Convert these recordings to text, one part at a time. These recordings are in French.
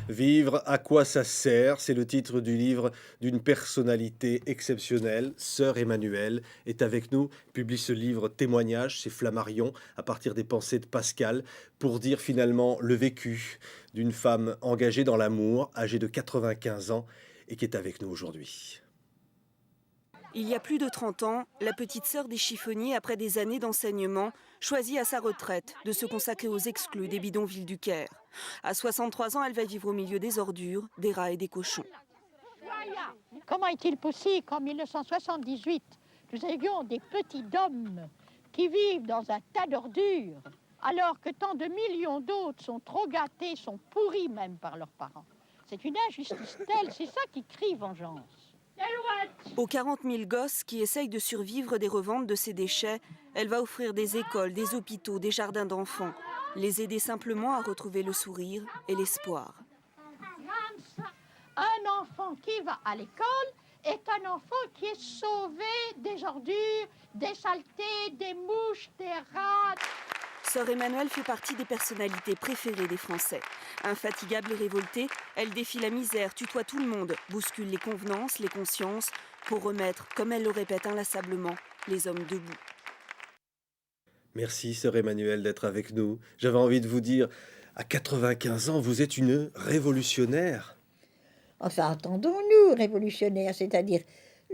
Vivre, à quoi ça sert? C'est le titre du livre d'une personnalité exceptionnelle. Sœur Emmanuelle est avec nous, publie ce livre témoignage, c'est Flammarion, à partir des pensées de Pascal, pour dire finalement le vécu d'une femme engagée dans l'amour, âgée de 95 ans et qui est avec nous aujourd'hui. Il y a plus de 30 ans, la petite sœur des chiffonniers, après des années d'enseignement, choisit à sa retraite de se consacrer aux exclus des bidonvilles du Caire. À 63 ans, elle va vivre au milieu des ordures, des rats et des cochons. Comment est-il possible qu'en 1978, nous ayons des petits dômes qui vivent dans un tas d'ordures, alors que tant de millions d'autres sont trop gâtés, sont pourris même par leurs parents? C'est une injustice telle, c'est ça qui crie vengeance. Aux 40 000 gosses qui essayent de survivre des reventes de ces déchets, elle va offrir des écoles, des hôpitaux, des jardins d'enfants. Les aider simplement à retrouver le sourire et l'espoir. Un enfant qui va à l'école est un enfant qui est sauvé des ordures, des saletés, des mouches, des rats. Sœur Emmanuelle fait partie des personnalités préférées des Français. Infatigable et révoltée, elle défie la misère, tutoie tout le monde, bouscule les convenances, les consciences, pour remettre, comme elle le répète inlassablement, les hommes debout. Merci, sœur Emmanuelle, d'être avec nous. J'avais envie de vous dire, à 95 ans, vous êtes une révolutionnaire. Enfin, entendons-nous, révolutionnaire, c'est-à-dire,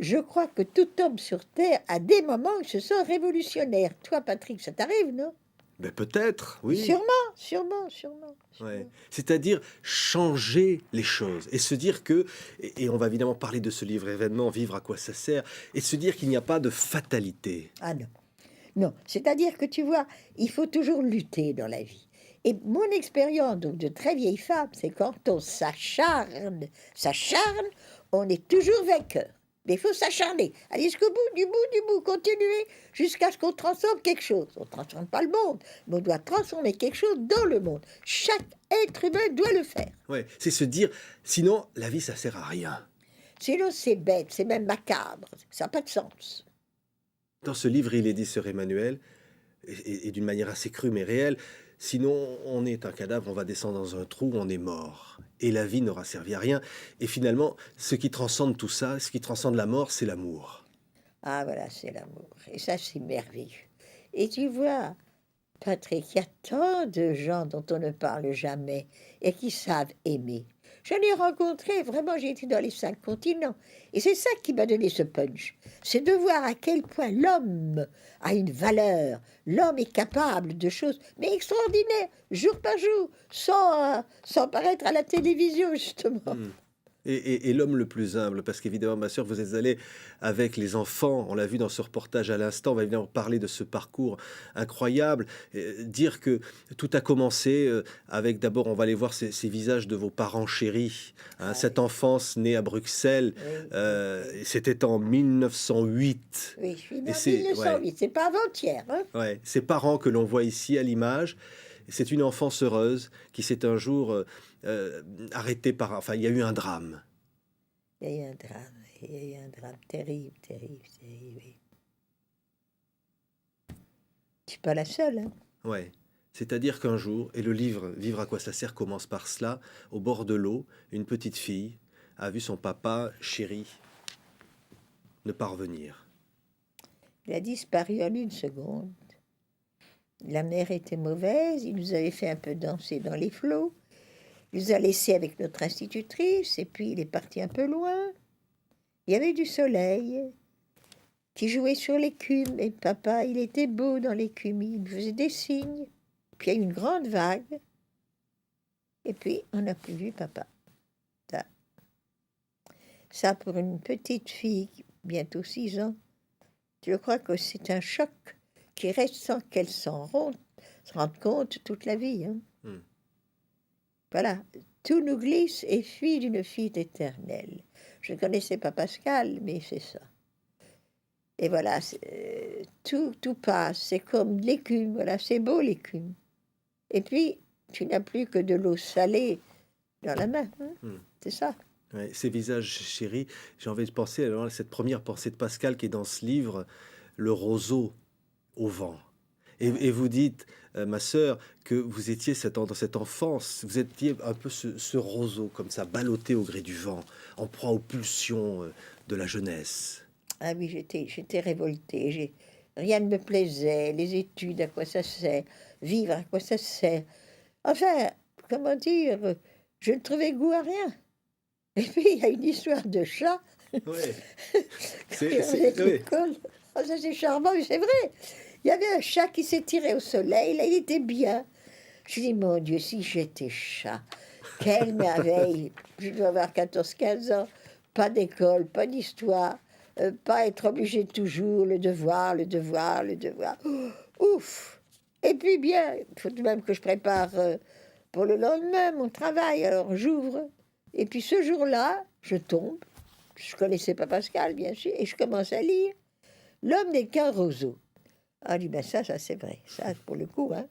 je crois que tout homme sur Terre, à des moments, se sent révolutionnaire. Toi, Patrick, ça t'arrive, non? Ben peut-être, oui. Sûrement. Ouais. C'est-à-dire changer les choses et se dire que, et on va évidemment parler de ce livre événement, Vivre, à quoi ça sert, et se dire qu'il n'y a pas de fatalité. Ah non. Non, c'est-à-dire que tu vois, il faut toujours lutter dans la vie. Et mon expérience donc de très vieille femme, c'est quand on s'acharne, on est toujours vainqueur. Mais il faut s'acharner, aller jusqu'au bout, continuer jusqu'à ce qu'on transforme quelque chose. On ne transforme pas le monde, mais on doit transformer quelque chose dans le monde. Chaque être humain doit le faire. Ouais, c'est se dire, sinon la vie ça sert à rien. Sinon, c'est bête, c'est même macabre, ça n'a pas de sens. Dans ce livre, il est dit, sœur Emmanuelle, et d'une manière assez crue mais réelle, sinon on est un cadavre, on va descendre dans un trou, on est mort. Et la vie n'aura servi à rien. Et finalement, ce qui transcende tout ça, ce qui transcende la mort, c'est l'amour. Ah voilà, c'est l'amour. Et ça, c'est merveilleux. Et tu vois, Patrick, il y a tant de gens dont on ne parle jamais et qui savent aimer. J'en ai rencontré, vraiment, j'ai été dans les 5 continents. Et c'est ça qui m'a donné ce punch. C'est de voir à quel point l'homme a une valeur. L'homme est capable de choses, mais extraordinaires, jour par jour, sans paraître à la télévision, justement. Et l'homme le plus humble, parce qu'évidemment, ma sœur, vous êtes allée avec les enfants, on l'a vu dans ce reportage à l'instant, on va évidemment parler de ce parcours incroyable, dire que tout a commencé avec d'abord, on va aller voir ces visages de vos parents chéris, hein, cette enfance née à Bruxelles, c'était en 1908. Oui, je suis né Et en c'est 1908, c'est pas avant-hier. Hein. ces parents que l'on voit ici à l'image, c'est une enfance heureuse qui s'est un jour arrêtée par... Enfin, il y a eu un drame. Il y a eu un drame terrible. Oui. Je suis pas la seule. Hein. Ouais. C'est-à-dire qu'un jour, et le livre Vivre, à quoi ça sert commence par cela, au bord de l'eau, une petite fille a vu son papa chéri ne pas revenir. Il a disparu en une seconde. La mer était mauvaise, il nous avait fait un peu danser dans les flots. Il nous a laissés avec notre institutrice, et puis il est parti un peu loin. Il y avait du soleil qui jouait sur l'écume, et papa, il était beau dans l'écume, il me faisait des signes. Puis il y a eu une grande vague, et puis on n'a plus vu papa. Ça, pour une petite fille, bientôt 6 ans, je crois que c'est un choc qui reste sans qu'elle se rende compte toute la vie. Hein. Voilà, tout nous glisse et fuit d'une fuite éternelle. Je ne connaissais pas Pascal, mais c'est ça. Et voilà, tout passe, c'est comme l'écume, voilà, c'est beau l'écume. Et puis, tu n'as plus que de l'eau salée dans la main, hein. C'est ça. Ouais, ces visages chéris, j'ai envie de penser alors à cette première pensée de Pascal qui est dans ce livre, le roseau au vent. Et vous dites, ma sœur, que vous étiez dans cette enfance, vous étiez un peu ce roseau comme ça, ballotté au gré du vent, en proie aux pulsions de la jeunesse. Ah oui, j'étais révoltée. Rien ne me plaisait. Les études, à quoi ça sert? Vivre, à quoi ça sert? Enfin, comment dire, je ne trouvais goût à rien. Et puis, il y a une histoire de chat. Oui, Avec oui. l'école. Oh, ça, c'est charmant, mais c'est vrai. Il y avait un chat qui s'étirait au soleil. Là, il était bien. Je dis, mon Dieu, si j'étais chat, quelle merveille. Je dois avoir 14 15 ans. Pas d'école, pas d'histoire. Pas être obligé toujours, le devoir, le devoir, le devoir. Ouf! Et puis bien, il faut tout de même que je prépare pour le lendemain mon travail. Alors j'ouvre. Et puis ce jour-là, je tombe. Je connaissais pas Pascal, bien sûr, et je commence à lire. L'homme n'est qu'un roseau. Ah, je dis, ben ça c'est vrai. Ça, pour le coup, hein.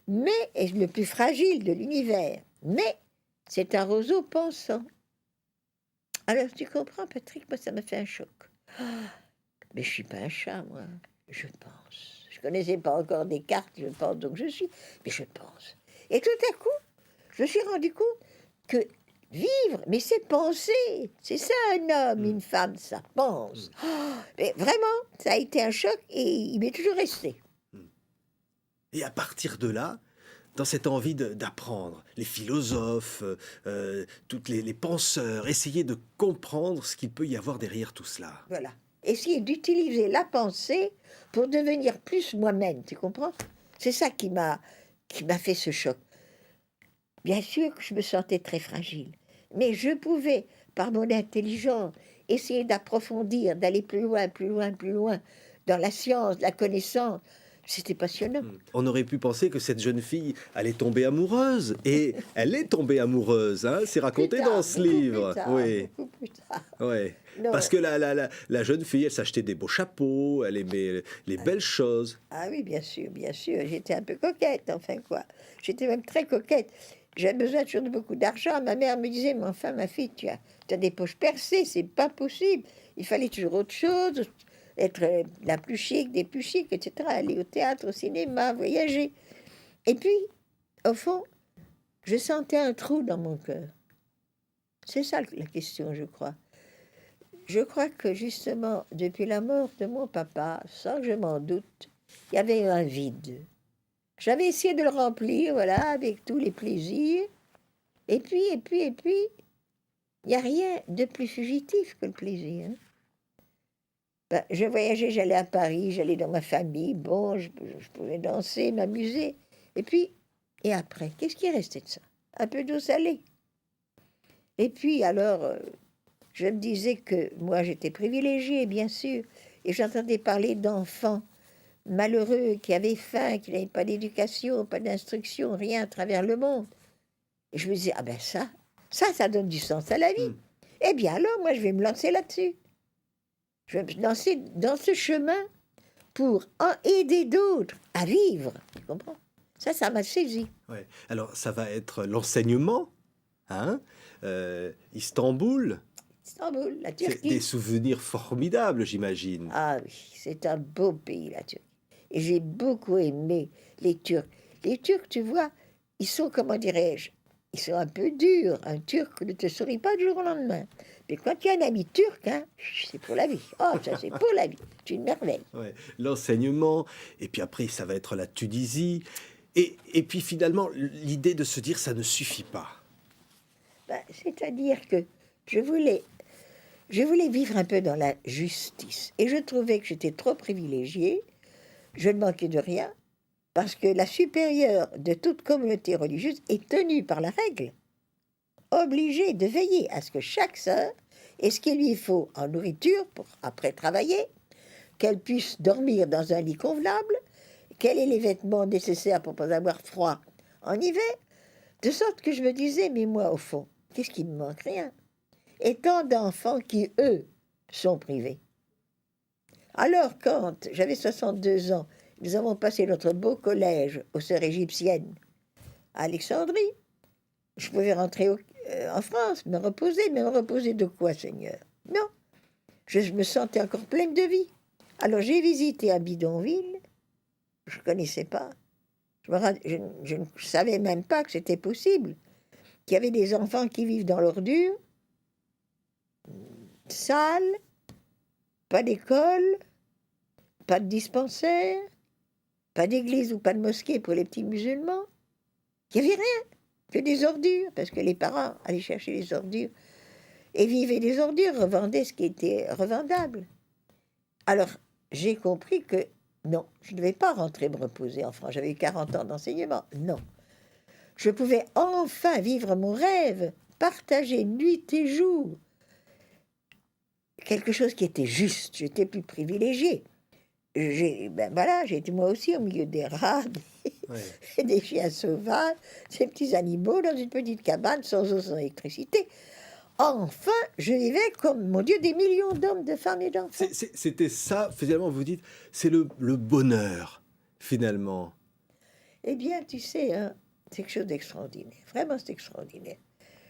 Mais est le plus fragile de l'univers. Mais c'est un roseau pensant. Alors, tu comprends, Patrick, moi, ça m'a fait un choc. Ah, mais je suis pas un chat, moi. Je pense. Je connaissais pas encore Descartes, je pense, donc je suis. Mais je pense. Et tout à coup, je me suis rendu compte que vivre, mais c'est penser. C'est ça, un homme, une femme, ça pense. Ah, mais vraiment, ça a été un choc et il m'est toujours resté. Et à partir de là, dans cette envie d'apprendre, les philosophes, toutes les penseurs, essayer de comprendre ce qu'il peut y avoir derrière tout cela. Voilà. Essayer d'utiliser la pensée pour devenir plus moi-même, tu comprends? C'est ça qui m'a fait ce choc. Bien sûr que je me sentais très fragile, mais je pouvais, par mon intelligence, essayer d'approfondir, d'aller plus loin, plus loin, plus loin, dans la science, la connaissance. C'était passionnant. On aurait pu penser que cette jeune fille allait tomber amoureuse, et elle est tombée amoureuse, hein, c'est raconté Plus tard, dans ce beaucoup livre. plus tard, Oui, beaucoup plus tard. oui. Non. Parce que la jeune fille, elle s'achetait des beaux chapeaux, elle aimait les belles choses. Ah oui, bien sûr, bien sûr. J'étais un peu coquette, enfin quoi. J'étais même très coquette. J'avais besoin toujours de beaucoup d'argent. Ma mère me disait, mais enfin, ma fille, tu as des poches percées, c'est pas possible. Il fallait toujours autre chose, être la plus chic, des plus chics, etc. Aller au théâtre, au cinéma, voyager. Et puis, au fond, je sentais un trou dans mon cœur. C'est ça la question, je crois. Je crois que justement, depuis la mort de mon papa, sans que je m'en doute, il y avait un vide. J'avais essayé de le remplir, voilà, avec tous les plaisirs. Et puis, il n'y a rien de plus fugitif que le plaisir. Hein. Ben, je voyageais, j'allais à Paris, j'allais dans ma famille, bon, je pouvais danser, m'amuser. Et après, qu'est-ce qui est resté de ça? Un peu d'eau salée. Et puis, alors, je me disais que moi, j'étais privilégiée, bien sûr, et j'entendais parler d'enfants malheureux qui avaient faim, qui n'avaient pas d'éducation, pas d'instruction, rien à travers le monde. Et je me disais, ah ben ça donne du sens à la vie. Eh bien alors, moi, je vais me lancer là-dessus. Je vais me lancer dans ce chemin pour aider d'autres à vivre. Tu comprends? Ça m'a saisi. Ouais. Alors, ça va être l'enseignement, hein, Istanbul, Istanbul, la c'est Turquie. des souvenirs formidables, j'imagine. Ah oui, c'est un beau pays, la Turquie. Et j'ai beaucoup aimé les Turcs. Les Turcs, tu vois, ils sont, comment dirais-je, ils sont un peu durs. Un Turc ne te sourit pas du jour au lendemain. Mais quand tu as un ami turc, hein, c'est pour la vie. Oh, ça, c'est pour la vie. C'est une merveille. Ouais. L'enseignement, et puis après, ça va être la Tunisie. Et puis finalement, l'idée de se dire, ça ne suffit pas. Ben, c'est-à-dire que je voulais vivre un peu dans la justice. Et je trouvais que j'étais trop privilégiée. Je ne manquais de rien. Parce que la supérieure de toute communauté religieuse est tenue par la règle, obligée de veiller à ce que chaque sœur ait ce qu'il lui faut en nourriture pour après travailler, qu'elle puisse dormir dans un lit convenable, qu'elle ait les vêtements nécessaires pour ne pas avoir froid en hiver, de sorte que je me disais, mais moi, au fond, qu'est-ce qui me manque? Rien. Et tant d'enfants qui, eux, sont privés. Alors, quand j'avais 62 ans, nous avons passé notre beau collège aux sœurs égyptiennes à Alexandrie. Je pouvais rentrer en France, me reposer. Mais me reposer de quoi, Seigneur? Non, je me sentais encore pleine de vie. Alors j'ai visité un bidonville Je ne connaissais pas. Je ne savais même pas que c'était possible. Qu'il y avait des enfants qui vivent dans l'ordure, sale, pas d'école, pas de dispensaire, pas d'église ou pas de mosquée pour les petits musulmans. Il n'y avait rien, que des ordures, parce que les parents allaient chercher les ordures et vivaient des ordures, revendaient ce qui était revendable. Alors, j'ai compris que non, je ne devais pas rentrer me reposer en France. J'avais eu 40 ans d'enseignement. Non. Je pouvais enfin vivre mon rêve, partager nuit et jour. Quelque chose qui était juste. J'étais plus privilégiée. J'étais moi aussi au milieu des rats, des chiens sauvages, ces petits animaux dans une petite cabane sans eau, sans électricité. Enfin, je vivais comme, mon Dieu, des millions d'hommes, de femmes et d'enfants. C'était ça, finalement, vous dites, c'est le bonheur, finalement. Eh bien, tu sais, hein, c'est quelque chose d'extraordinaire. Vraiment, c'est extraordinaire.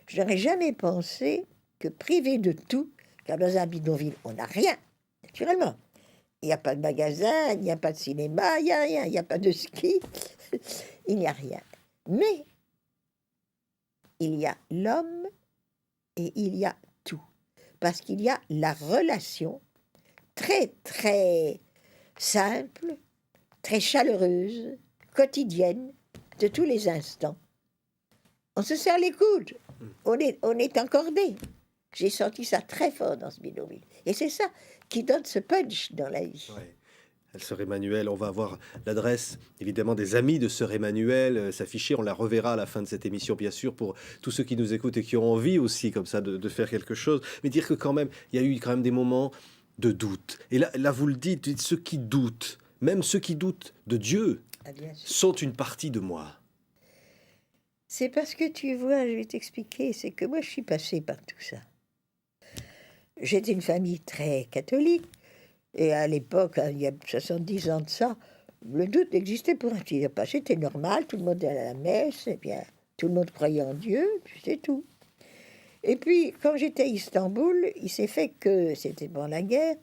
Je n'aurais jamais pensé que privé de tout, car dans un bidonville, on n'a rien, naturellement. Il n'y a pas de magasin, il n'y a pas de cinéma, il n'y a rien, il n'y a pas de ski, il n'y a rien. Mais il y a l'homme et il y a tout. Parce qu'il y a la relation très, très simple, très chaleureuse, quotidienne, de tous les instants. On se serre les coudes, on est encordé. J'ai senti ça très fort dans ce bidonville. Et c'est ça qui donne ce punch dans la vie. Ouais. Sœur Emmanuelle, on va avoir l'adresse évidemment des amis de Sœur Emmanuelle s'afficher, on la reverra à la fin de cette émission bien sûr pour tous ceux qui nous écoutent et qui ont envie aussi comme ça de faire quelque chose, mais dire que quand même il y a eu quand même des moments de doute, et là vous le dites, ceux qui doutent, même ceux qui doutent de Dieu, sont une partie de moi. C'est parce que tu vois, je vais t'expliquer, c'est que moi je suis passée par tout ça. J'étais une famille très catholique. Et à l'époque, il y a 70 ans de ça, le doute existait pour un petit pas. C'était normal, tout le monde allait à la messe, et bien tout le monde croyait en Dieu, puis c'est tout. Et puis, quand j'étais à Istanbul, il s'est fait que, c'était pendant la guerre,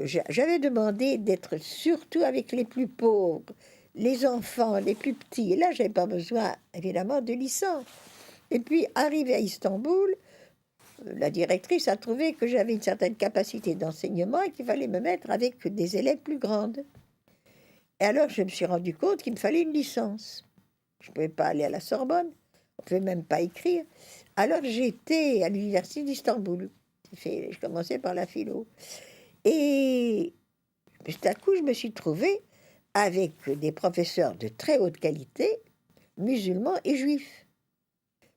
j'avais demandé d'être surtout avec les plus pauvres, les enfants, les plus petits. Et là, je n'avais pas besoin, évidemment, de licence. Et puis, arrivé à Istanbul, la directrice a trouvé que j'avais une certaine capacité d'enseignement et qu'il fallait me mettre avec des élèves plus grandes. Et alors, je me suis rendu compte qu'il me fallait une licence. Je ne pouvais pas aller à la Sorbonne, on ne pouvait même pas écrire. Alors, j'étais à l'université d'Istanbul. Je commençais par la philo. Et tout à coup, je me suis trouvée avec des professeurs de très haute qualité, musulmans et juifs.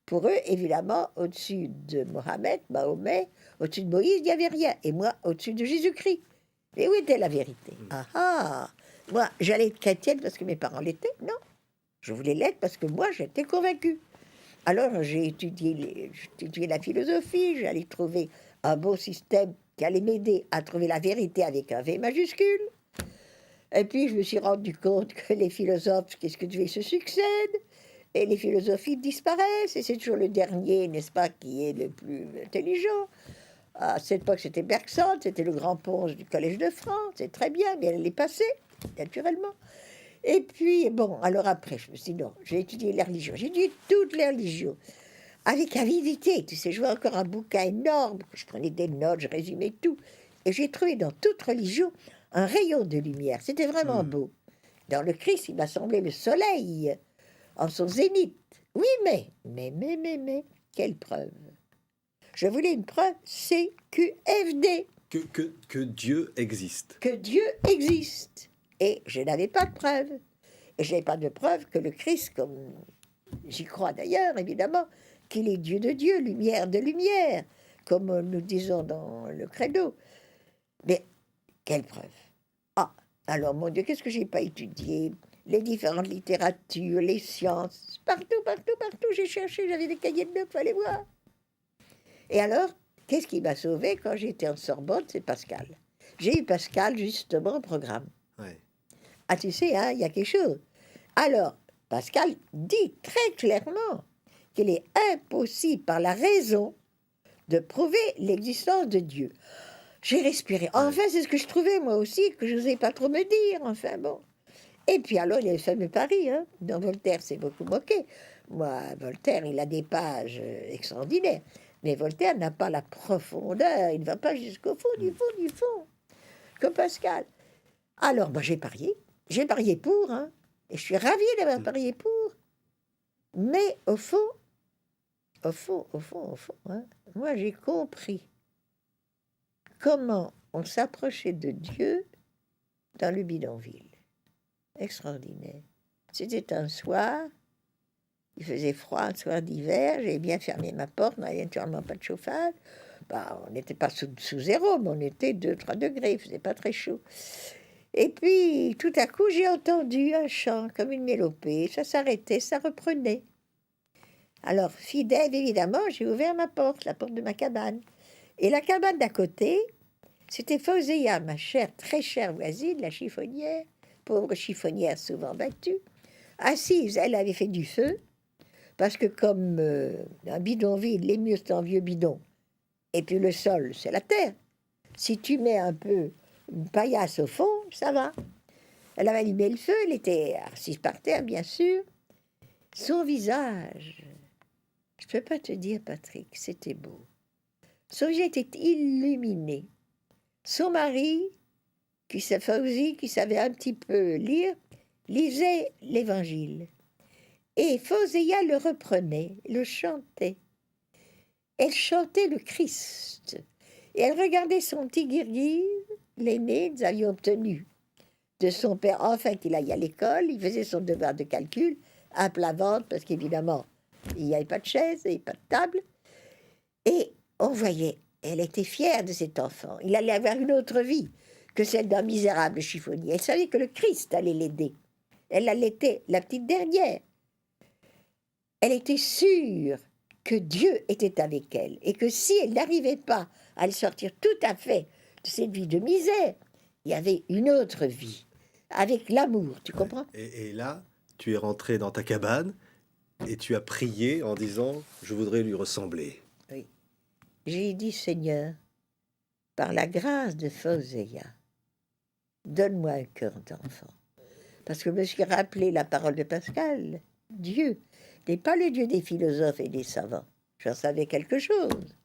Pour eux, évidemment, au-dessus de Mohammed, Mahomet, au-dessus de Moïse, il n'y avait rien. Et moi, au-dessus de Jésus-Christ. Et où était la vérité? Moi, j'allais être chrétienne parce que mes parents l'étaient? Non. Je voulais l'être parce que moi, j'étais convaincue. Alors, j'ai étudié la philosophie, j'allais trouver un beau système qui allait m'aider à trouver la vérité avec un V majuscule. Et puis, je me suis rendu compte que les philosophes, qu'est-ce que Dieu se succèdent? Et les philosophies disparaissent, et c'est toujours le dernier, n'est-ce pas, qui est le plus intelligent. À cette époque, c'était Bergson, c'était le grand ponce du Collège de France, c'est très bien, mais elle est passée, naturellement. Et puis, bon, alors après, je me suis dit, non, j'ai étudié les religions, j'ai étudié toutes les religions, avec avidité, tu sais, je vois encore un bouquin énorme, je prenais des notes, je résumais tout, et j'ai trouvé dans toute religion un rayon de lumière, c'était vraiment beau. Dans le Christ, il m'a semblé le soleil, en son zénith. Oui, mais, quelle preuve? Je voulais une preuve CQFD. Que Dieu existe. Que Dieu existe. Et je n'avais pas de preuve. Et je n'avais pas de preuve que le Christ, comme j'y crois d'ailleurs, évidemment, qu'il est Dieu de Dieu, lumière de lumière, comme nous disons dans le credo. Mais quelle preuve? Ah, alors mon Dieu, qu'est-ce que j'ai pas étudié? Les différentes littératures, les sciences, partout, j'ai cherché, j'avais des cahiers de notes, fallait voir. Et alors, qu'est-ce qui m'a sauvé quand j'étais en Sorbonne? C'est Pascal. J'ai eu Pascal, justement, au programme. Ouais. Ah, tu sais, hein, il y a quelque chose. Alors, Pascal dit très clairement qu'il est impossible, par la raison, de prouver l'existence de Dieu. J'ai respiré. Enfin, c'est ce que je trouvais, moi aussi, que je n'osais pas trop me dire. Enfin, bon. Et puis alors, il y a le fameux Paris, hein, dont Voltaire s'est beaucoup moqué. Moi, Voltaire, il a des pages extraordinaires. Mais Voltaire n'a pas la profondeur, il ne va pas jusqu'au fond, du fond, du fond, comme Pascal. Alors, moi, j'ai parié pour, hein, et je suis ravie d'avoir parié pour. Mais au fond, hein, moi, j'ai compris comment on s'approchait de Dieu dans le bidonville. Extraordinaire. C'était un soir, il faisait froid, un soir d'hiver, j'avais bien fermé ma porte, on n'avait naturellement pas de chauffage. Bah, on n'était pas sous zéro, mais on était 2-3 degrés, il faisait pas très chaud. Et puis, tout à coup, j'ai entendu un chant, comme une mélopée, ça s'arrêtait, ça reprenait. Alors, fidèle, évidemment, j'ai ouvert ma porte, la porte de ma cabane. Et la cabane d'à côté, c'était Fauséa, ma chère, très chère voisine, la chiffonnière, pauvre chiffonnière souvent battue, assise, elle avait fait du feu, parce que comme un bidonville, les murs c'est en vieux bidon, et puis le sol, c'est la terre. Si tu mets un peu une paillasse au fond, ça va. Elle avait allumé le feu, elle était assise par terre, bien sûr. Son visage, je ne peux pas te dire, Patrick, c'était beau. Son visage était illuminé. Son mari, qui savait un petit peu lire, lisait l'Évangile. Et Fauséa le reprenait, le chantait. Elle chantait le Christ. Et elle regardait son petit Guirguise, l'aîné, nous avions obtenu de son père, enfin qu'il aille à l'école, il faisait son devoir de calcul, à plat ventre, parce qu'évidemment, il n'y avait pas de chaise et pas de table. Et on voyait, elle était fière de cet enfant. Il allait avoir une autre vie que celle d'un misérable chiffonnier. Elle savait que le Christ allait l'aider. Elle l'était, la petite dernière. Elle était sûre que Dieu était avec elle et que si elle n'arrivait pas à le sortir tout à fait de cette vie de misère, il y avait une autre vie, avec l'amour, tu comprends? Et là, tu es rentré dans ta cabane et tu as prié en disant « Je voudrais lui ressembler ». Oui. J'ai dit, Seigneur, par la grâce de Fauséa, donne-moi un cœur d'enfant. Parce que je me suis rappelé la parole de Pascal. Dieu n'est pas le Dieu des philosophes et des savants. J'en savais quelque chose.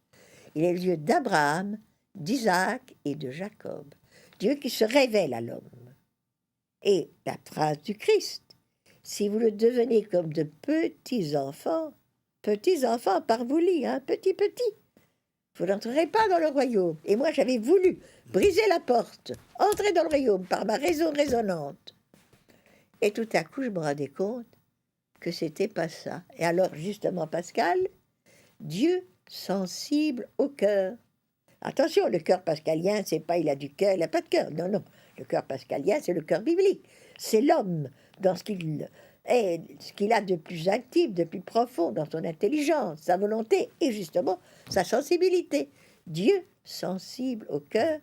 Il est le Dieu d'Abraham, d'Isaac et de Jacob. Dieu qui se révèle à l'homme. Et la phrase du Christ, si vous le devenez comme de petits-enfants par vous lit, hein, petit, vous n'entrerez pas dans le royaume. Et moi, j'avais voulu briser la porte, entrer dans le royaume par ma raison raisonnante. Et tout à coup, je me rendais compte que c'était pas ça. Et alors, justement, Pascal, Dieu sensible au cœur. Attention, le cœur pascalien, c'est pas il a du cœur, il n'a pas de cœur. Non, non. Le cœur pascalien, c'est le cœur biblique. C'est l'homme dans ce qu'il est, ce qu'il a de plus intime, de plus profond, dans son intelligence, sa volonté et justement sa sensibilité. Dieu sensible au cœur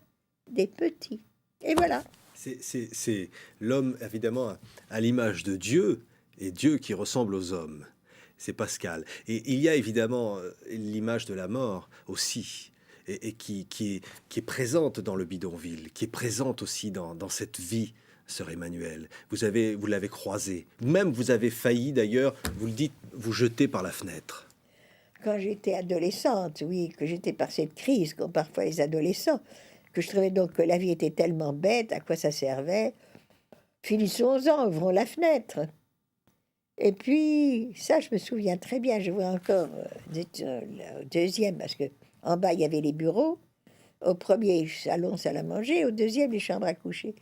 des petits. Et voilà. C'est l'homme, évidemment, à l'image de Dieu, et Dieu qui ressemble aux hommes. C'est Pascal. Et il y a évidemment l'image de la mort aussi, et qui est présente dans le bidonville, qui est présente aussi dans cette vie, sœur Emmanuelle. Vous l'avez croisé. Même vous avez failli, d'ailleurs, vous le dites, vous jeter par la fenêtre. Quand j'étais adolescente, oui, que j'étais par cette crise qu'ont parfois les adolescents, que je trouvais donc que la vie était tellement bête, à quoi ça servait? Finissons-en, ouvrons la fenêtre. Et puis, ça, je me souviens très bien, je vois encore le deuxième, parce que en bas, il y avait les bureaux, au premier salon, salle à manger, au deuxième, les chambres à coucher.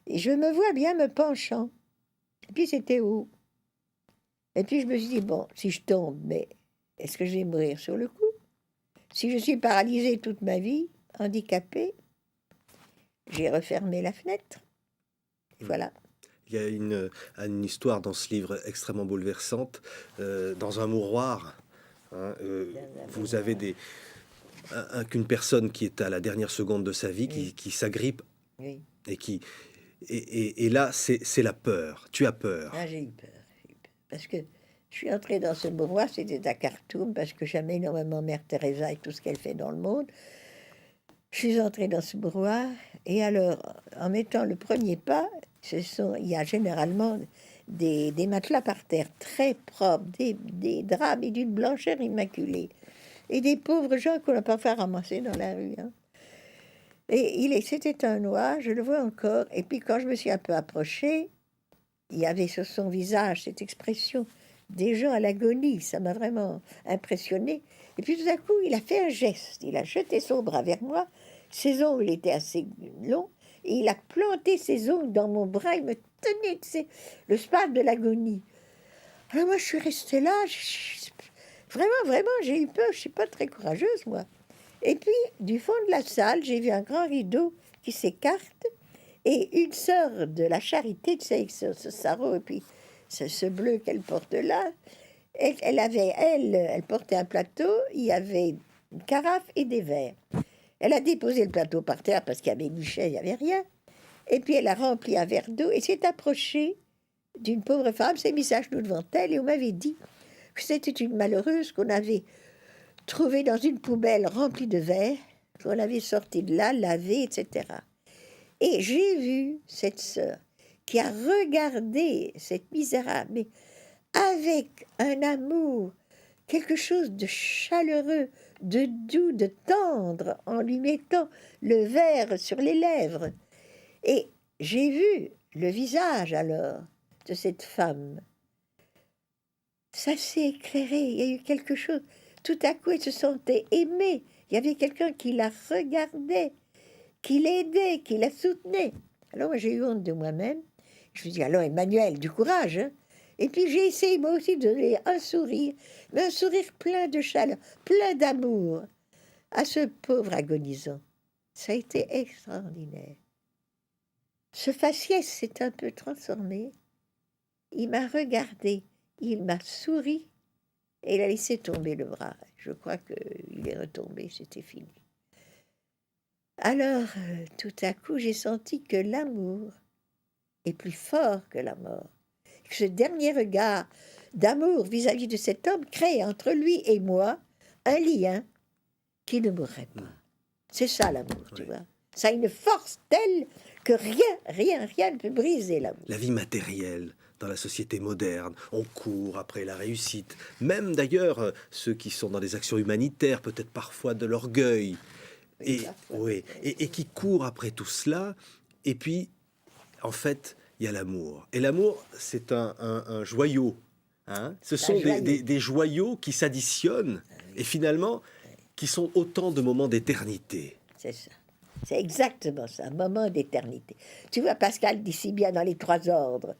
Et je me vois bien me penchant. Et puis, c'était haut. Et puis, je me suis dit, bon, si je tombe, mais est-ce que je vais mourir sur le coup? Si je suis paralysée toute ma vie, handicapée, j'ai refermé la fenêtre. Et voilà. Il y a une histoire dans ce livre extrêmement bouleversante, dans un mouroir. Hein, vous avez qu'une personne qui est à la dernière seconde de sa vie, Oui. qui s'agrippe, Oui. et là, c'est la peur. Tu as peur. Ah, j'ai eu peur. Parce que je suis entrée dans ce mouroir, c'était à Khartoum, parce que j'aimais énormément Mère Teresa et tout ce qu'elle fait dans le monde. Je suis entrée dans ce mouroir, et alors, en mettant le premier pas, Il y a généralement des matelas par terre très propres, des draps mais d'une blancheur immaculée. Et des pauvres gens qu'on n'a pas fait ramasser dans la rue. Hein. Et c'était un noir, je le vois encore. Et puis quand je me suis un peu approchée, il y avait sur son visage cette expression des gens à l'agonie. Ça m'a vraiment impressionnée. Et puis tout à coup, il a fait un geste. Il a jeté son bras vers moi. Ses ongles étaient assez longs. Et il a planté ses ongles dans mon bras. Il me tenait, tu sais, le spasme de l'agonie. Alors moi, je suis restée là. Vraiment, j'ai eu peur. Je ne suis pas très courageuse, moi. Et puis, du fond de la salle, j'ai vu un grand rideau qui s'écarte. Et une sœur de la charité, tu sais, avec ce sarrau et puis ce bleu qu'elle porte là, elle portait un plateau, il y avait une carafe et des verres. Elle a déposé le plateau par terre parce qu'il y avait une guichet, il n'y avait rien. Et puis elle a rempli un verre d'eau et s'est approchée d'une pauvre femme, s'est mise à genoux devant elle et on m'avait dit que c'était une malheureuse qu'on avait trouvée dans une poubelle remplie de verre, qu'on avait sorti de là, lavé, etc. Et j'ai vu cette sœur qui a regardé cette misérable, mais avec un amour, quelque chose de chaleureux, de doux, de tendre, en lui mettant le verre sur les lèvres. Et j'ai vu le visage alors de cette femme. Ça s'est éclairé, il y a eu quelque chose. Tout à coup, elle se sentait aimée. Il y avait quelqu'un qui la regardait, qui l'aidait, qui la soutenait. Alors moi, j'ai eu honte de moi-même. Je me dis, alors Emmanuel, du courage, hein. Et puis j'ai essayé moi aussi de donner un sourire, mais un sourire plein de chaleur, plein d'amour à ce pauvre agonisant. Ça a été extraordinaire. Ce faciès s'est un peu transformé. Il m'a regardé, il m'a souri et il a laissé tomber le bras. Je crois qu'il est retombé, c'était fini. Alors, tout à coup, j'ai senti que l'amour est plus fort que la mort. Que ce dernier regard d'amour vis-à-vis de cet homme crée entre lui et moi un lien qui ne mourrait pas. C'est ça l'amour, tu vois. Ça a une force telle que rien ne peut briser l'amour. La vie matérielle dans la société moderne, on court après la réussite. Même d'ailleurs, ceux qui sont dans des actions humanitaires, peut-être parfois de l'orgueil, et qui courent après tout cela. Et puis, en fait, il y a l'amour. Et l'amour, c'est un joyau. Hein. Ce sont des joyaux qui s'additionnent et finalement qui sont autant de moments d'éternité. C'est ça. C'est exactement ça, un moment d'éternité. Tu vois, Pascal dit si bien dans les trois ordres,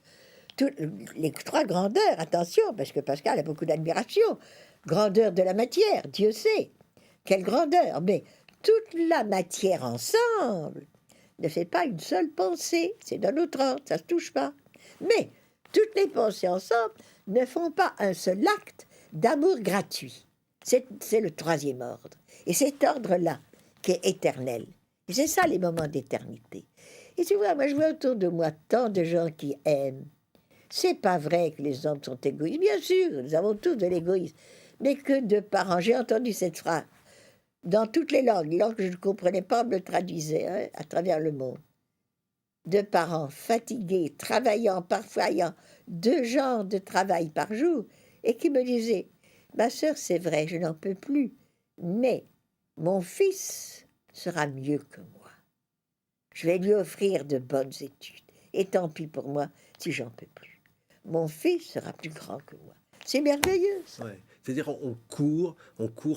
les trois grandeurs, attention, parce que Pascal a beaucoup d'admiration. Grandeur de la matière, Dieu sait. Quelle grandeur. Mais toute la matière ensemble ne fait pas une seule pensée. C'est dans notre ordre, ça ne se touche pas. Mais toutes les pensées ensemble ne font pas un seul acte d'amour gratuit. C'est le troisième ordre. Et cet ordre-là, qui est éternel. Et c'est ça, les moments d'éternité. Et tu vois, moi, je vois autour de moi tant de gens qui aiment. C'est pas vrai que les hommes sont égoïstes. Bien sûr, nous avons tous de l'égoïsme. Mais que de parents, j'ai entendu cette phrase dans toutes les langues que je ne comprenais pas, on me le traduisait à travers le monde. De parents fatigués, travaillant, parfois ayant 2 genres de travail par jour, et qui me disaient, ma sœur, c'est vrai, je n'en peux plus, mais mon fils sera mieux que moi. Je vais lui offrir de bonnes études. Et tant pis pour moi si j'en peux plus. Mon fils sera plus grand que moi. C'est merveilleux, ça. Ouais. C'est-à-dire, on court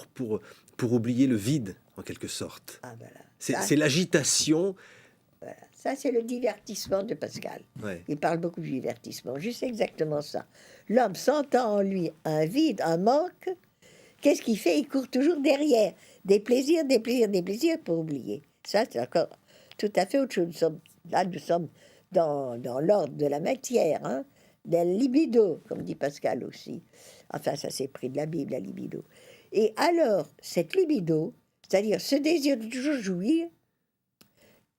pour oublier le vide, en quelque sorte. Ah, voilà. C'est l'agitation. Voilà. Ça, c'est le divertissement de Pascal. Ouais. Il parle beaucoup du divertissement. Juste exactement ça. L'homme sentant en lui un vide, un manque, qu'est-ce qu'il fait? Il court toujours derrière. Des plaisirs pour oublier. Ça, c'est encore tout à fait autre chose. Nous sommes dans l'ordre de la matière, hein, de libido, comme dit Pascal aussi. Enfin, ça s'est pris de la Bible, la libido. Et alors, cette libido, c'est-à-dire ce désir de toujours jouir,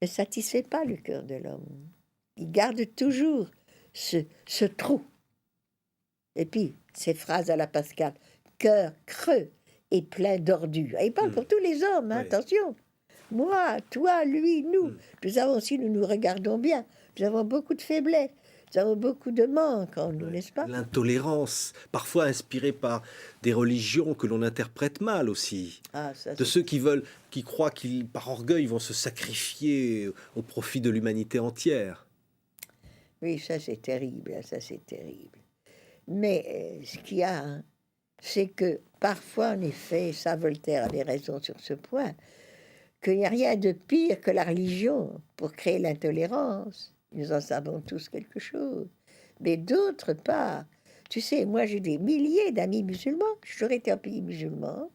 ne satisfait pas le cœur de l'homme. Il garde toujours ce trou. Et puis, ces phrases à la Pascal, cœur creux et plein d'ordures. Et il parle pour tous les hommes, hein, attention. Moi, toi, lui, nous. Nous avons, si nous nous regardons bien, Nous avons beaucoup de faiblesses. Nous avons beaucoup de manques en nous, Ouais. n'est-ce pas? L'intolérance, parfois inspirée par des religions que l'on interprète mal aussi. Ah, ça, De c'est ceux qui croient qu'ils, par orgueil, vont se sacrifier au profit de l'humanité entière. Oui, ça c'est terrible, hein, ça c'est terrible. Mais ce qu'il y a, hein, c'est que parfois, en effet, ça Voltaire avait raison sur ce point, qu'il n'y a rien de pire que la religion pour créer l'intolérance. Nous en savons tous quelque chose. Mais d'autre part, tu sais, moi j'ai des milliers d'amis musulmans, j'aurais été un pays musulman,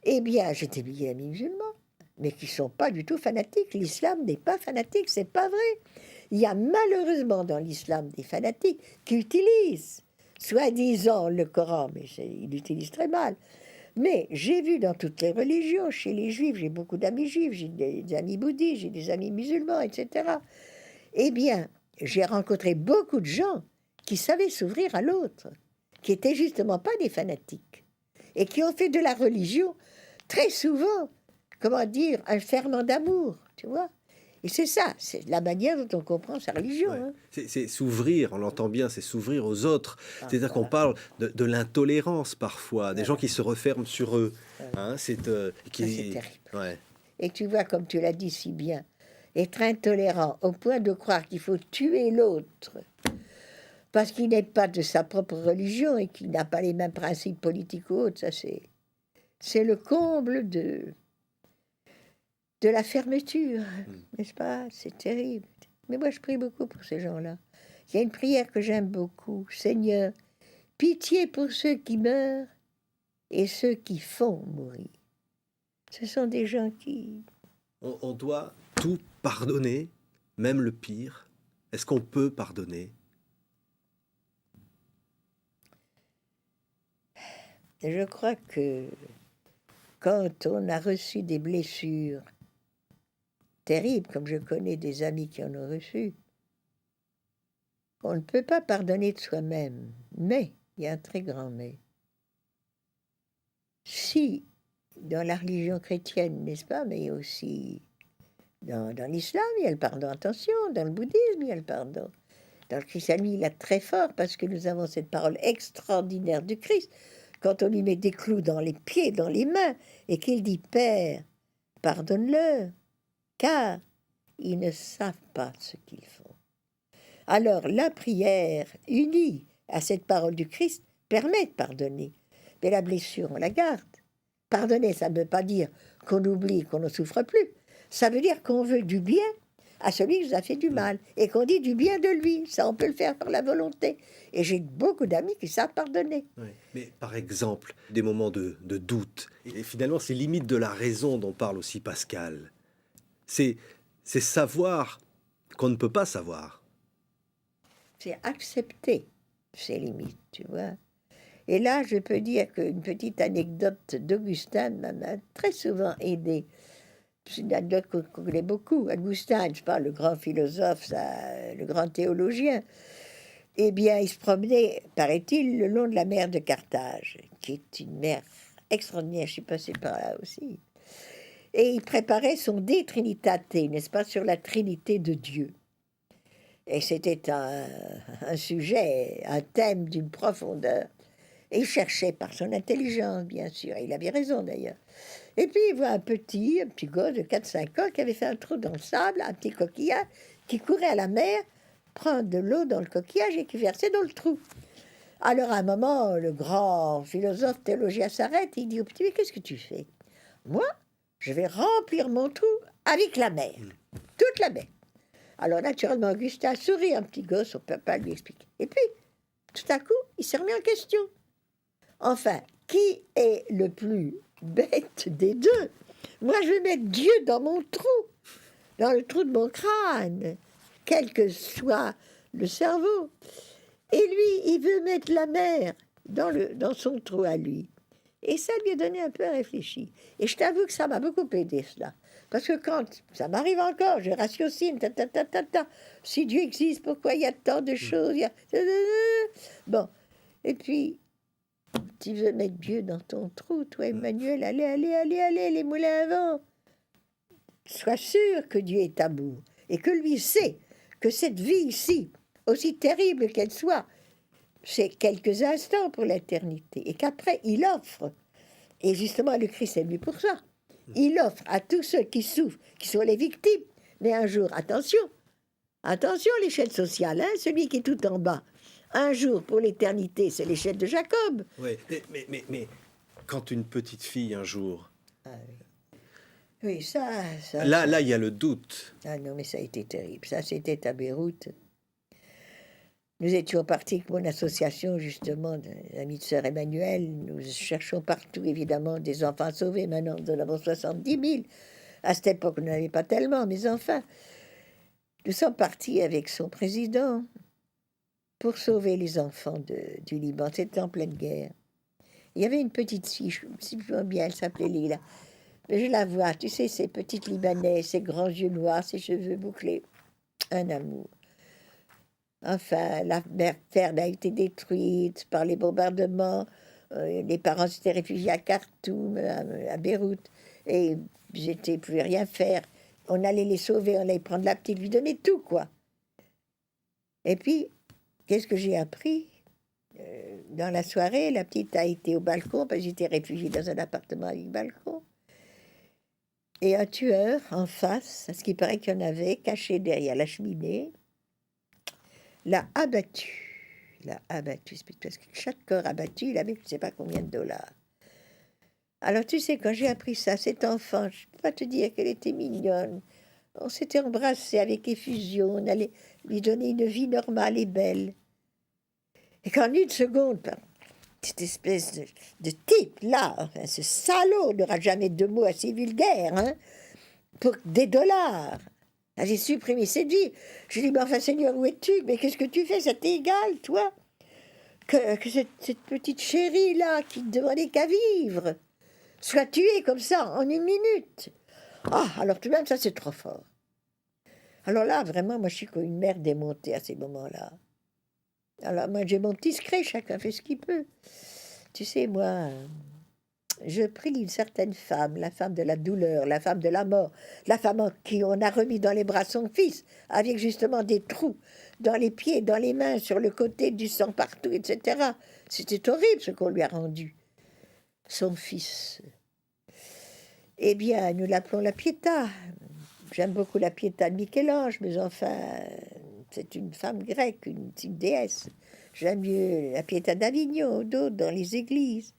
eh bien j'ai des milliers d'amis musulmans, mais qui ne sont pas du tout fanatiques. L'islam n'est pas fanatique, c'est pas vrai. Il y a malheureusement dans l'islam des fanatiques qui utilisent, soi-disant, le Coran, mais ils l'utilisent très mal. Mais j'ai vu dans toutes les religions, chez les juifs, j'ai beaucoup d'amis juifs, j'ai des amis bouddhistes, j'ai des amis musulmans, etc. Eh bien, j'ai rencontré beaucoup de gens qui savaient s'ouvrir à l'autre, qui étaient justement pas des fanatiques, et qui ont fait de la religion très souvent, comment dire, un ferment d'amour, tu vois. Et c'est ça, c'est la manière dont on comprend sa religion. Ouais. Hein. C'est s'ouvrir, on l'entend bien, c'est s'ouvrir aux autres. Ah, C'est-à-dire qu'on voilà. parle de l'intolérance parfois, des gens qui se referment sur eux. Hein, Ça, c'est terrible. Ouais. Et tu vois, comme tu l'as dit si bien, être intolérant au point de croire qu'il faut tuer l'autre parce qu'il n'est pas de sa propre religion et qu'il n'a pas les mêmes principes politiques ou autres, ça c'est le comble de la fermeture, n'est-ce pas? C'est terrible. Mais moi, je prie beaucoup pour ces gens-là. Il y a une prière que j'aime beaucoup. Seigneur, pitié pour ceux qui meurent et ceux qui font mourir. Ce sont des gens qui... On doit tout pardonner, même le pire. Est-ce qu'on peut pardonner? Je crois que quand on a reçu des blessures terribles, comme je connais des amis qui en ont reçu, on ne peut pas pardonner de soi-même. Mais, il y a un très grand mais. Si, dans la religion chrétienne, n'est-ce pas, mais aussi dans l'islam, il y a le pardon, attention, dans le bouddhisme, il y a le pardon. Dans le christianisme, il y a très fort, parce que nous avons cette parole extraordinaire du Christ, quand on lui met des clous dans les pieds, dans les mains, et qu'il dit, Père, pardonne-leur, car ils ne savent pas ce qu'ils font. Alors, la prière unie à cette parole du Christ permet de pardonner. Mais la blessure, on la garde. Pardonner, ça ne veut pas dire qu'on oublie, qu'on ne souffre plus. Ça veut dire qu'on veut du bien à celui qui nous a fait du mal et qu'on dit du bien de lui. Ça, on peut le faire par la volonté. Et j'ai beaucoup d'amis qui savent pardonner. Ouais. Mais par exemple, des moments de doute, et finalement, c'est limite de la raison dont parle aussi Pascal. C'est savoir qu'on ne peut pas savoir. C'est accepter ses limites, tu vois. Et là, je peux dire qu'une petite anecdote d'Augustin m'a très souvent aidé. C'est une anecdote qu'on connaît beaucoup. Augustin, je parle, le grand philosophe, ça, le grand théologien, eh bien, il se promenait, paraît-il, le long de la mer de Carthage, qui est une mer extraordinaire, je suis passée par là aussi. Et il préparait son De Trinitate, n'est-ce pas, sur la Trinité de Dieu. Et c'était un sujet, un thème d'une profondeur. Et il cherchait par son intelligence, bien sûr, et il avait raison d'ailleurs. Et puis il voit un petit gosse de 4-5 ans qui avait fait un trou dans le sable, un petit coquillage, qui courait à la mer, prendre de l'eau dans le coquillage et qui versait dans le trou. Alors à un moment, le grand philosophe théologien s'arrête, il dit au petit, mais qu'est-ce que tu fais? Moi, je vais remplir mon trou avec la mer, toute la mer. Alors naturellement, Augustin sourit, un petit gosse, son papa lui explique. Et puis, tout à coup, il s'est remis en question. Enfin, qui est le plus bête des deux? Moi, je vais mettre Dieu dans mon trou, dans le trou de mon crâne, quel que soit le cerveau. Et lui, il veut mettre la mer dans son trou à lui. Et ça lui a donné un peu à réfléchir. Et je t'avoue que ça m'a beaucoup aidé, cela. Parce que quand ça m'arrive encore, je ratiocine, si Dieu existe, pourquoi il y a tant de choses Bon, et puis, tu veux mettre Dieu dans ton trou, toi, Emmanuel, allez, les moulins à vent. Sois sûr que Dieu est amour et que lui sait que cette vie ici, aussi terrible qu'elle soit, c'est quelques instants pour l'éternité, et qu'après, il offre, et justement, le Christ est venu pour ça, il offre à tous ceux qui souffrent, qui sont les victimes, mais un jour, attention, attention l'échelle sociale, hein, celui qui est tout en bas, un jour pour l'éternité, c'est l'échelle de Jacob. Oui, mais quand une petite fille, un jour... Ah oui. Oui, ça... Là, il y a le doute. Ah non, mais ça a été terrible. Ça, c'était à Beyrouth. Nous étions partis avec mon association, justement, des amis de sœur Emmanuel. Nous cherchons partout, évidemment, des enfants sauvés. Maintenant, nous en avons 70 000. À cette époque, on n'en avait pas tellement, mais enfin... Nous sommes partis avec son président pour sauver les enfants du Liban. C'était en pleine guerre. Il y avait une petite fille, je me souviens bien, elle s'appelait Lila. Mais je la vois, tu sais, ces petites Libanais, ces grands yeux noirs, ces cheveux bouclés. Un amour. Enfin, la ferme a été détruite par les bombardements. Les parents s'étaient réfugiés à Khartoum, à Beyrouth. Et j'étais, ne pouvais rien faire. On allait les sauver, on allait prendre la petite, lui donner tout, quoi. Et puis, qu'est-ce que j'ai appris? Dans la soirée, la petite a été au balcon, parce que j'étais réfugiée dans un appartement avec balcon. Et un tueur en face, à ce qui paraît qu'il y en avait, caché derrière la cheminée, l'a abattu. L'a abattu, parce que chaque corps abattu, il avait je ne sais pas combien de dollars. Alors tu sais, quand j'ai appris ça, cet enfant, je ne peux pas te dire qu'elle était mignonne. On s'était embrassés avec effusion, on allait lui donner une vie normale et belle. Et qu'en une seconde, cette espèce de type-là, enfin, ce salaud n'aura jamais de mots assez vulgaires, hein, pour des dollars. Ah, j'ai supprimé cette vie. Je lui dis, mais enfin, Seigneur, où es-tu? Mais qu'est-ce que tu fais? Ça t'est égal, toi? Que cette petite chérie-là qui ne demandait qu'à vivre soit tuée comme ça, en une minute. Ah, alors tout de même, ça, c'est trop fort. Alors là, vraiment, moi, je suis comme une mère démontée à ces moments-là. Alors, moi, j'ai mon petit secret, chacun fait ce qu'il peut. Tu sais, moi, je prie une certaine femme, la femme de la douleur, la femme de la mort, la femme en qui on a remis dans les bras son fils, avec justement des trous dans les pieds, dans les mains, sur le côté, du sang partout, etc. C'était horrible ce qu'on lui a rendu. Son fils. Eh bien, nous l'appelons la Pietà. J'aime beaucoup la Pietà de Michel-Ange, mais enfin, c'est une femme grecque, une déesse. J'aime mieux la Pietà d'Avignon, d'autres dans les églises.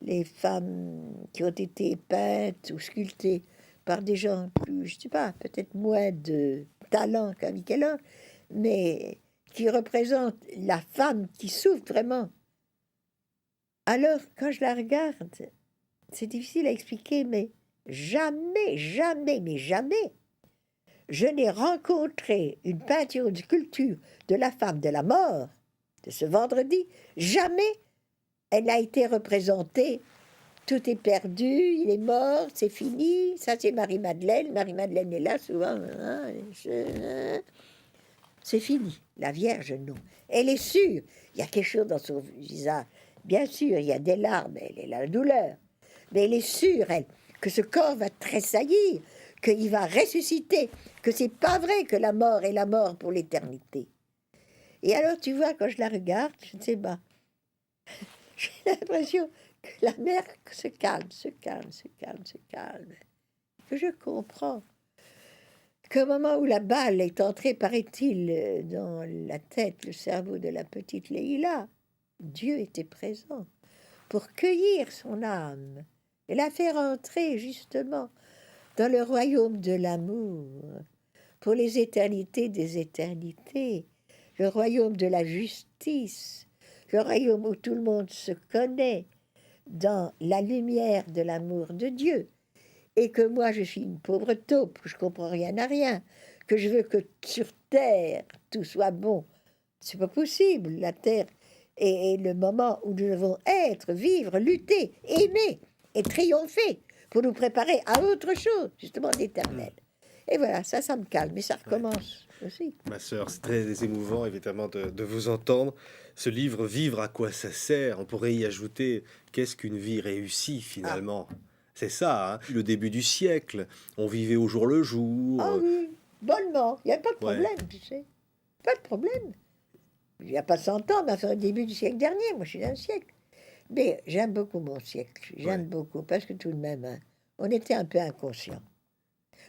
Les femmes qui ont été peintes ou sculptées par des gens plus, je ne sais pas, peut-être moins de talent qu'un Michel-Ange, mais qui représentent la femme qui souffre vraiment. Alors, quand je la regarde, c'est difficile à expliquer, mais jamais, jamais, mais jamais, je n'ai rencontré une peinture, une sculpture de la femme de la mort, de ce vendredi, jamais elle n'a été représentée. Tout est perdu, il est mort, c'est fini. Ça, c'est Marie-Madeleine. Marie-Madeleine est là souvent. C'est fini. La Vierge, non. Elle est sûre. Il y a quelque chose dans son visage. Bien sûr, il y a des larmes, elle est la douleur. Mais elle est sûre, elle, que ce corps va tressaillir, qu'il va ressusciter, que c'est pas vrai que la mort est la mort pour l'éternité. Et alors, tu vois, quand je la regarde, je ne sais pas, j'ai l'impression que la mer se calme, se calme, se calme, se calme. Que je comprends qu'au moment où la balle est entrée, paraît-il, dans la tête, le cerveau de la petite Leïla, Dieu était présent pour cueillir son âme et la faire entrer justement dans le royaume de l'amour, pour les éternités des éternités, le royaume de la justice, le royaume où tout le monde se connaît dans la lumière de l'amour de Dieu, et que moi je suis une pauvre taupe, que je comprends rien à rien, que je veux que sur terre tout soit bon. C'est pas possible, la terre est le moment où nous devons être, vivre, lutter, aimer et triompher pour nous préparer à autre chose, justement d'éternel. Et voilà, ça me calme, mais ça recommence aussi. Ma sœur, c'est très émouvant évidemment de vous entendre. Ce livre, Vivre, à quoi ça sert? On pourrait y ajouter, qu'est-ce qu'une vie réussie finalement? C'est ça, hein. Le début du siècle, on vivait au jour le jour. Ah oui. Bonnement. Il n'y a pas de Ouais. problème, tu sais. Pas de problème. Il n'y a pas 100 ans, mais enfin, au début du siècle dernier. Moi, je suis d'un siècle. Mais j'aime beaucoup mon siècle. J'aime Ouais. beaucoup. Parce que tout de même, hein, on était un peu inconscients.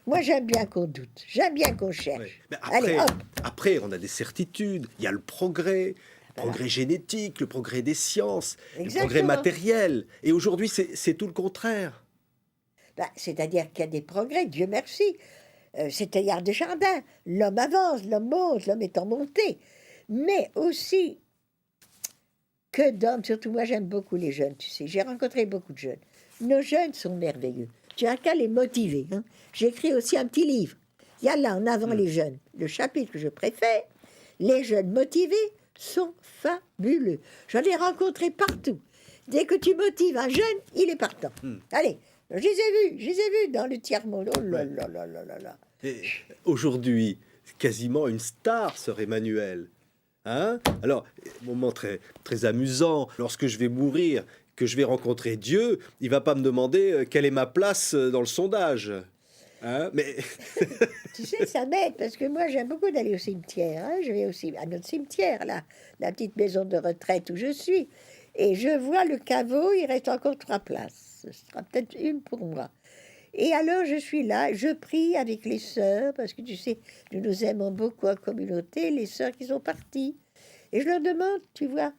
Moi, j'aime bien qu'on doute. J'aime bien qu'on Ouais. cherche. Mais Allez, hop. après, on a des certitudes. Il y a le progrès. Le Voilà. progrès génétique, le progrès des sciences, le progrès Exactement. matériel. Et aujourd'hui, c'est tout le contraire. Ben, c'est-à-dire qu'il y a des progrès, Dieu merci. C'était Teilhard de Chardin. L'homme avance, l'homme monte, l'homme est en montée. Mais aussi que d'hommes, surtout moi j'aime beaucoup les jeunes, tu sais. J'ai rencontré beaucoup de jeunes. Nos jeunes sont merveilleux. Tu as qu'à les motiver. Hein. J'écris aussi un petit livre. Il y a là en avant les jeunes. Le chapitre que je préfère, les jeunes motivés sont fabuleux. J'en ai rencontré partout. Dès que tu motives un jeune, il est partant. Allez, je les ai vus dans le tiers-monde. Oh là Ouais. là là là là là. Et aujourd'hui, quasiment une star, sœur Emmanuel. Hein? Alors, moment très, très amusant, lorsque je vais mourir, que je vais rencontrer Dieu, il va pas me demander quelle est ma place dans le sondage. Hein? Mais Tu sais, ça m'aide parce que moi j'aime beaucoup d'aller au cimetière. Hein. Je vais aussi à notre cimetière, là, la petite maison de retraite où je suis. Et je vois le caveau, il reste encore 3 places. Ce sera peut-être une pour moi. Et alors je suis là, je prie avec les sœurs, parce que tu sais, nous nous aimons beaucoup en communauté, les sœurs qui sont parties. Et je leur demande, tu vois,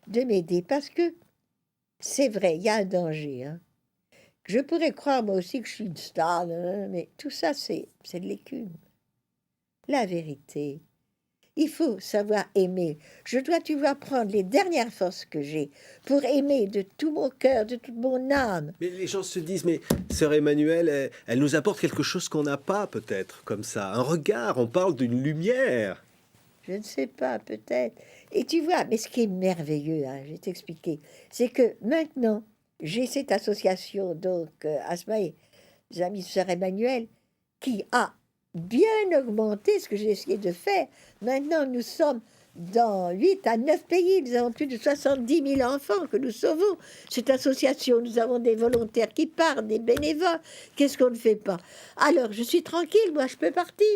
de m'aider, parce que c'est vrai, il y a un danger. Hein. Je pourrais croire moi aussi que je suis une star, mais tout ça, c'est de l'écume. La vérité, il faut savoir aimer. Je dois, tu vois, prendre les dernières forces que j'ai pour aimer de tout mon cœur, de toute mon âme. Mais les gens se disent, mais sœur Emmanuel, elle nous apporte quelque chose qu'on n'a pas, peut-être, comme ça. Un regard, on parle d'une lumière. Je ne sais pas, peut-être. Et tu vois, mais ce qui est merveilleux, hein, je vais t'expliquer, c'est que maintenant, j'ai cette association, donc, Asmae, les amis de sœur Emmanuel, qui a bien augmenté ce que j'ai essayé de faire. Maintenant, nous sommes dans 8 à 9 pays. Nous avons plus de 70 000 enfants que nous sauvons. Cette association, nous avons des volontaires qui partent, des bénévoles. Qu'est-ce qu'on ne fait pas? Alors, je suis tranquille, moi, je peux partir.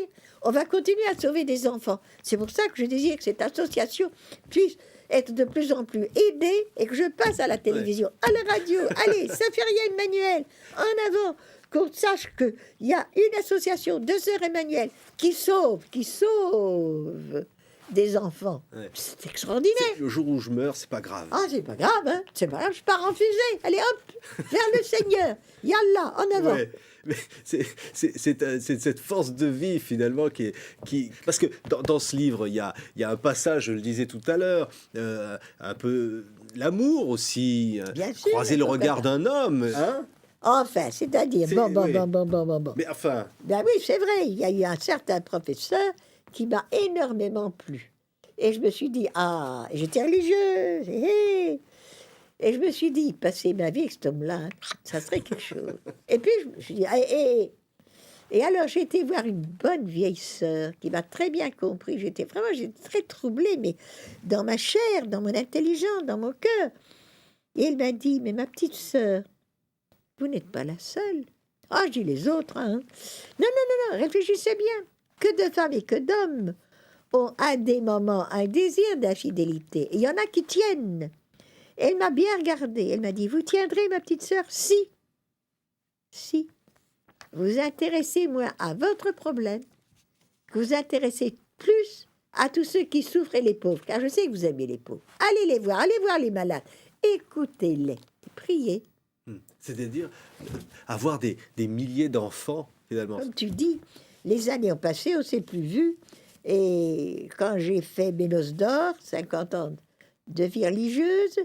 On va continuer à sauver des enfants. C'est pour ça que je désire que cette association puisse être de plus en plus aidée et que je passe à la télévision, à la radio. Allez, Safiria Emmanuel, en avant, qu'on sache qu'il y a une association de sœurs Emmanuel qui sauve des enfants. Ouais. C'est extraordinaire. Le jour où je meurs, c'est pas grave. Ah, c'est pas grave, hein. C'est pas grave, je pars en fusée. Allez, hop, vers le Seigneur. Yallah, en avant. Ouais. Mais c'est cette force de vie finalement qui... Parce que dans ce livre, il y a un passage, je le disais tout à l'heure, un peu l'amour aussi, Bien sûr, croiser le pourquoi regard pas. d'un homme. Hein? Enfin, c'est-à-dire, C'est- bon. Mais enfin, Ben oui, c'est vrai, il y a eu un certain professeur qui m'a énormément plu. Et je me suis dit, ah, et j'étais religieuse, et je me suis dit, passer ma vie avec cet homme-là, ça serait quelque chose. Et puis, je me suis dit, et alors j'ai été voir une bonne vieille sœur qui m'a très bien compris. J'étais très troublée, mais dans ma chair, dans mon intelligence, dans mon cœur. Et elle m'a dit, mais ma petite sœur, vous n'êtes pas la seule. Ah, je dis les autres, hein. Non, réfléchissez bien. Que de femmes et que d'hommes ont à des moments un désir d'infidélité. Et il y en a qui tiennent. Elle m'a bien regardée. Elle m'a dit, vous tiendrez, ma petite sœur? Si. Vous intéressez moins à votre problème, que vous intéressez plus à tous ceux qui souffrent et les pauvres. Car je sais que vous aimez les pauvres. Allez les voir, allez voir les malades. Écoutez-les. Priez. c'est-à-dire avoir des milliers d'enfants finalement. Comme tu dis, les années ont passé, on ne s'est plus vu. Et quand j'ai fait mes noces d'or, 50 ans de vie religieuse,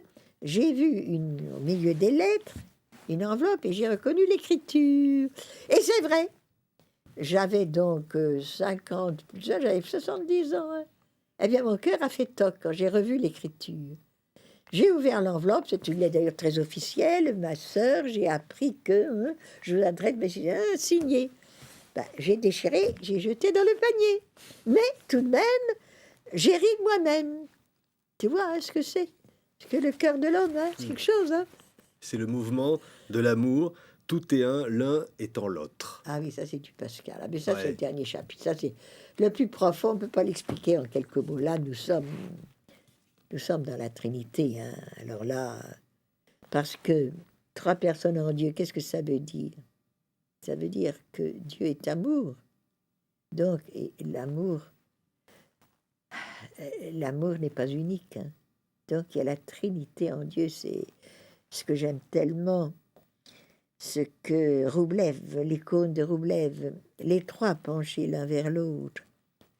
j'ai vu au milieu des lettres une enveloppe et j'ai reconnu l'écriture. Et c'est vrai. J'avais donc 50, plus ça, j'avais 70 ans. Hein. Eh bien, mon cœur a fait toc quand j'ai revu l'écriture. J'ai ouvert l'enveloppe, c'est une lettre d'ailleurs très officielle. Ma sœur, j'ai appris que je vous adresse, mais j'ai signé. Ben, j'ai déchiré, j'ai jeté dans le panier. Mais tout de même, j'ai ri de moi-même. Tu vois hein, ce que c'est? Ce que le cœur de l'homme, hein, c'est quelque chose. Hein. C'est le mouvement de l'amour Tout est un, l'un étant l'autre. Ah oui, ça c'est du Pascal. Ah, mais ça c'est Ouais. le dernier chapitre. Ça c'est le plus profond. On ne peut pas l'expliquer en quelques mots. Là, nous sommes dans la Trinité. Hein. Alors là, parce que trois personnes en Dieu, qu'est-ce que ça veut dire? Ça veut dire que Dieu est amour. Donc, et l'amour n'est pas unique. Hein. Donc, il y a la Trinité en Dieu. C'est ce que j'aime tellement. Ce que Roublev, l'icône de Roublev, les trois penchés l'un vers l'autre,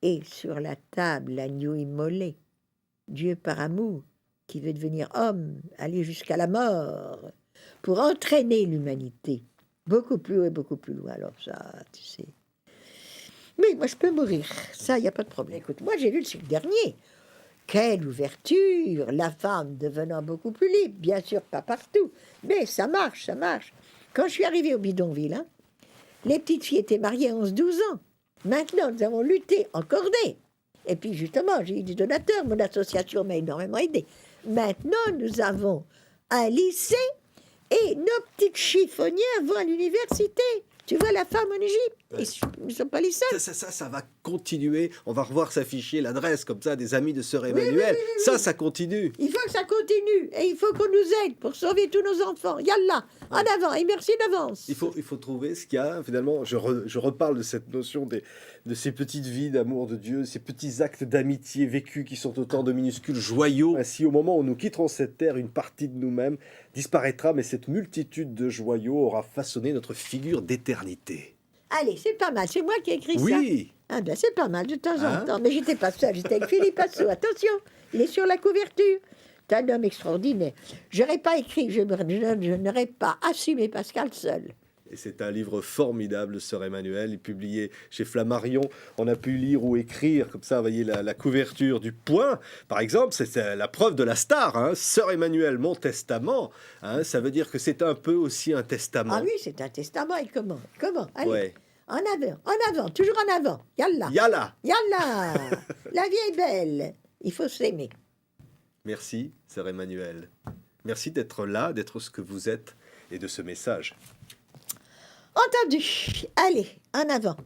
et sur la table l'agneau immolé, Dieu par amour, qui veut devenir homme, aller jusqu'à la mort, pour entraîner l'humanité, beaucoup plus haut et beaucoup plus loin. Alors ça, tu sais. Mais moi, je peux mourir, ça, il n'y a pas de problème. Écoute, moi, j'ai lu le cycle dernier. Quelle ouverture, la femme devenant beaucoup plus libre, bien sûr, pas partout, mais ça marche, ça marche. Quand je suis arrivée au bidonville, hein, les petites filles étaient mariées à 11-12 ans. Maintenant, nous avons lutté en cordée. Et puis, justement, j'ai eu des donateurs. Mon association m'a énormément aidé. Maintenant, nous avons un lycée et nos petites chiffonnières vont à l'université. Tu vois la femme en Égypte, ils ne sont pas les seuls. Ça va continuer. On va revoir s'afficher l'adresse comme ça des amis de Sœur Emmanuel. Oui. Ça continue. Il faut que ça continue et il faut qu'on nous aide pour sauver tous nos enfants. Yallah, en avant et merci d'avance. Il faut trouver ce qu'il y a. Finalement, je reparle de cette notion de ces petites vies d'amour de Dieu, ces petits actes d'amitié vécus qui sont autant de minuscules joyaux. Ainsi, au moment où nous quitterons cette terre, une partie de nous-mêmes disparaîtra, mais cette multitude de joyaux aura façonné notre figure d'éternité. Allez, c'est pas mal. C'est moi qui ai écrit ça. Oui. Ah ben c'est pas mal de temps en temps. Mais j'étais pas seule, j'étais avec Philippe Assou. Attention, il est sur la couverture. C'est un homme extraordinaire. J'aurais pas écrit, je n'aurais pas assumé Pascal seul. Et c'est un livre formidable de Sœur Emmanuel, il est publié chez Flammarion. On a pu lire ou écrire, comme ça, vous voyez la couverture du Point, par exemple, c'est la preuve de la star, hein. Sœur Emmanuel, mon testament, hein, ça veut dire que c'est un peu aussi un testament. Ah oui, c'est un testament, et comment Allez, ouais. En avant, toujours en avant, yallah. Yallah. Yallah. La vie est belle, il faut s'aimer. Merci, Sœur Emmanuel. Merci d'être là, d'être ce que vous êtes, et de ce message. Entendu. Allez, en avant.